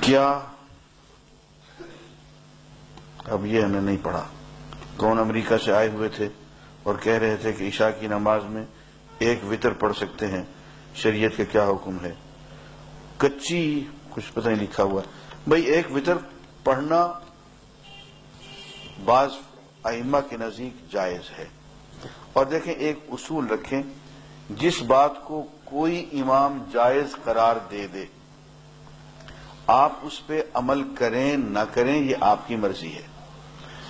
کیا اب یہ ہمیں نہیں پڑھا، کون امریکہ سے آئے ہوئے تھے اور کہہ رہے تھے کہ عشاء کی نماز میں ایک وتر پڑھ سکتے ہیں، شریعت کا کیا حکم ہے؟ کچی کچھ پتہ نہیں لکھا ہوا بھئی، ایک وتر پڑھنا بعض ائمہ کے نزدیک جائز ہے۔ اور دیکھیں، ایک اصول رکھیں، جس بات کو کوئی امام جائز قرار دے دے، آپ اس پہ عمل کریں نہ کریں یہ آپ کی مرضی ہے،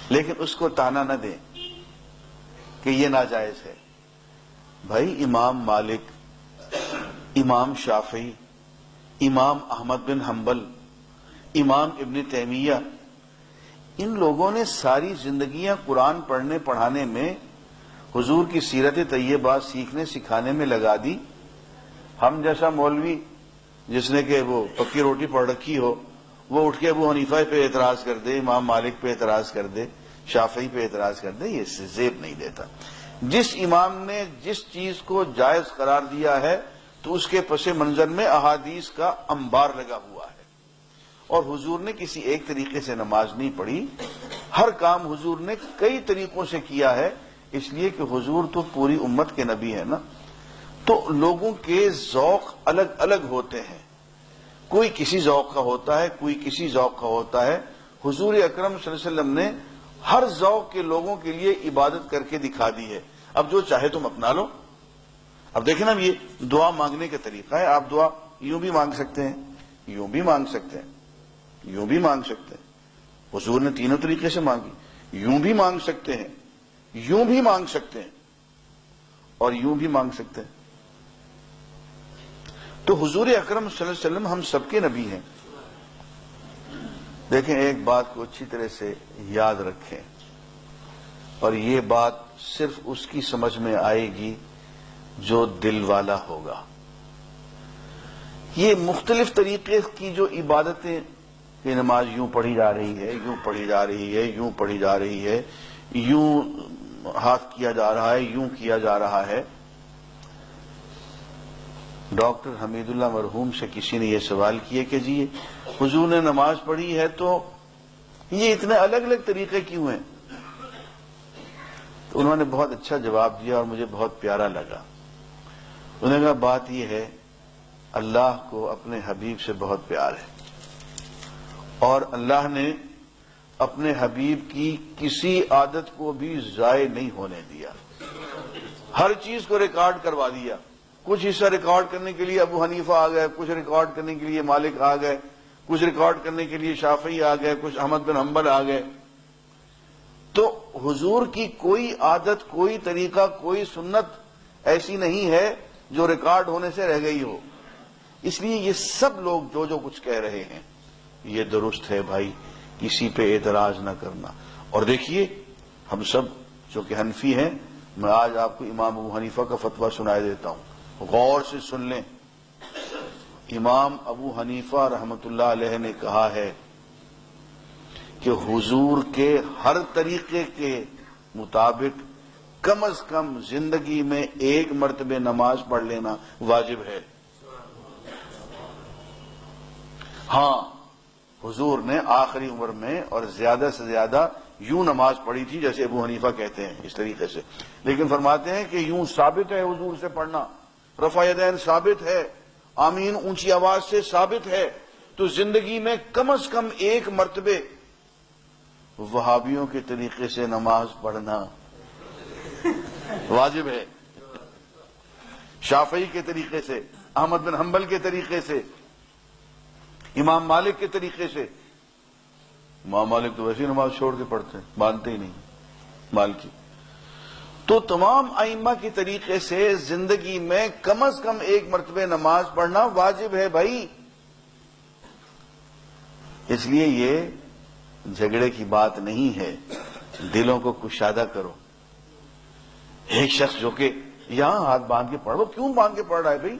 لیکن اس کو تانا نہ دیں کہ یہ ناجائز ہے۔ بھائی، امام مالک، امام شافعی، امام احمد بن حنبل، امام ابن تیمیہ، ان لوگوں نے ساری زندگیاں قرآن پڑھنے پڑھانے میں، حضور کی سیرت طیبہ سیکھنے سکھانے میں لگا دی۔ ہم جیسا مولوی جس نے کہ وہ پکی روٹی پڑھ رکھی ہو، وہ اٹھ کے ابو حنیفہ پہ اعتراض کر دے، امام مالک پہ اعتراض کر دے، شافعی پہ اعتراض کر دے، یہ زیب نہیں دیتا۔ جس امام نے جس چیز کو جائز قرار دیا ہے تو اس کے پس منظر میں احادیث کا انبار لگا ہوا ہے۔ اور حضور نے کسی ایک طریقے سے نماز نہیں پڑھی، ہر کام حضور نے کئی طریقوں سے کیا ہے، اس لیے کہ حضور تو پوری امت کے نبی ہے نا۔ تو لوگوں کے ذوق الگ الگ ہوتے ہیں، کوئی کسی ذوق کا ہوتا ہے، کوئی کسی ذوق کا ہوتا ہے۔ حضور اکرم صلی اللہ علیہ وسلم نے ہر ذوق کے لوگوں کے لیے عبادت کر کے دکھا دی ہے۔ اب جو چاہے تم اپنا لو۔ اب دیکھیں نا، یہ دعا مانگنے کا طریقہ ہے۔ آپ دعا یوں بھی مانگ سکتے ہیں، یوں بھی مانگ سکتے ہیں، یوں بھی مانگ سکتے ہیں۔ حضور نے تینوں طریقے سے مانگی، یوں بھی مانگ سکتے ہیں، یوں بھی مانگ سکتے ہیں، اور یوں بھی مانگ سکتے ہیں۔ تو حضور اکرم صلی اللہ علیہ وسلم ہم سب کے نبی ہیں۔ دیکھیں، ایک بات کو اچھی طرح سے یاد رکھیں، اور یہ بات صرف اس کی سمجھ میں آئے گی جو دل والا ہوگا۔ یہ مختلف طریقے کی جو عبادتیں، کہ نماز یوں پڑھی جا رہی ہے، یوں پڑھی جا رہی ہے، یوں پڑھی جا رہی ہے، یوں ہاتھ کیا جا رہا ہے، یوں کیا جا رہا ہے۔ ڈاکٹر حمید اللہ مرحوم سے کسی نے یہ سوال کیا کہ جی حضور نے نماز پڑھی ہے تو یہ اتنے الگ الگ طریقے کیوں ہیں؟ تو انہوں نے بہت اچھا جواب دیا اور مجھے بہت پیارا لگا۔ انہوں نے کہا، بات یہ ہے، اللہ کو اپنے حبیب سے بہت پیار ہے، اور اللہ نے اپنے حبیب کی کسی عادت کو بھی ضائع نہیں ہونے دیا، ہر چیز کو ریکارڈ کروا دیا۔ کچھ حصہ ریکارڈ کرنے کے لیے ابو حنیفہ آ گئے، کچھ ریکارڈ کرنے کے لیے مالک آ گئے، کچھ ریکارڈ کرنے کے لیے شافعی آ گئے، کچھ احمد بن حنبل آ گئے۔ تو حضور کی کوئی عادت، کوئی طریقہ، کوئی سنت ایسی نہیں ہے جو ریکارڈ ہونے سے رہ گئی ہو۔ اس لیے یہ سب لوگ جو کچھ کہہ رہے ہیں یہ درست ہے بھائی، کسی پہ اعتراض نہ کرنا۔ اور دیکھیے، ہم سب جو کہ حنفی ہیں، میں آج آپ کو امام ابو حنیفہ کا فتویٰ سنائے دیتا ہوں، غور سے سن لیں۔ امام ابو حنیفہ رحمت اللہ علیہ نے کہا ہے کہ حضور کے ہر طریقے کے مطابق کم از کم زندگی میں ایک مرتبہ نماز پڑھ لینا واجب ہے۔ ہاں، حضور نے آخری عمر میں اور زیادہ سے زیادہ یوں نماز پڑھی تھی جیسے ابو حنیفہ کہتے ہیں، اس طریقے سے، لیکن فرماتے ہیں کہ یوں ثابت ہے حضور سے پڑھنا، رفع یدین ثابت ہے، آمین اونچی آواز سے ثابت ہے۔ تو زندگی میں کم از کم ایک مرتبہ وہابیوں کے طریقے سے نماز پڑھنا واجب ہے، شافعی کے طریقے سے، احمد بن حنبل کے طریقے سے، امام مالک کے طریقے سے۔ امام مالک تو ویسی نماز چھوڑ کے پڑھتے ہیں، مانتے ہی نہیں مالکی۔ تو تمام ائمہ کے طریقے سے زندگی میں کم از کم ایک مرتبہ نماز پڑھنا واجب ہے بھائی۔ اس لیے یہ جھگڑے کی بات نہیں ہے، دلوں کو کشادہ کرو۔ ایک شخص جو کہ یہاں ہاتھ باندھ کے پڑھ رہا، کیوں باندھ کے پڑھ رہا ہے بھائی؟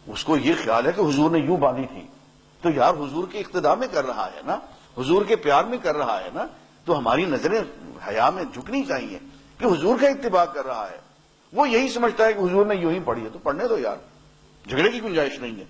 اس کو یہ خیال ہے کہ حضور نے یوں باندھی تھی، تو یار حضور کے اقتداء میں کر رہا ہے نا، حضور کے پیار میں کر رہا ہے نا، تو ہماری نظریں حیا میں جھکنی چاہیے کہ حضور کا اتباع کر رہا ہے۔ وہ یہی سمجھتا ہے کہ حضور نے یوں ہی پڑھی ہے تو پڑھنے دو یار، جھگڑے کی گنجائش نہیں ہے۔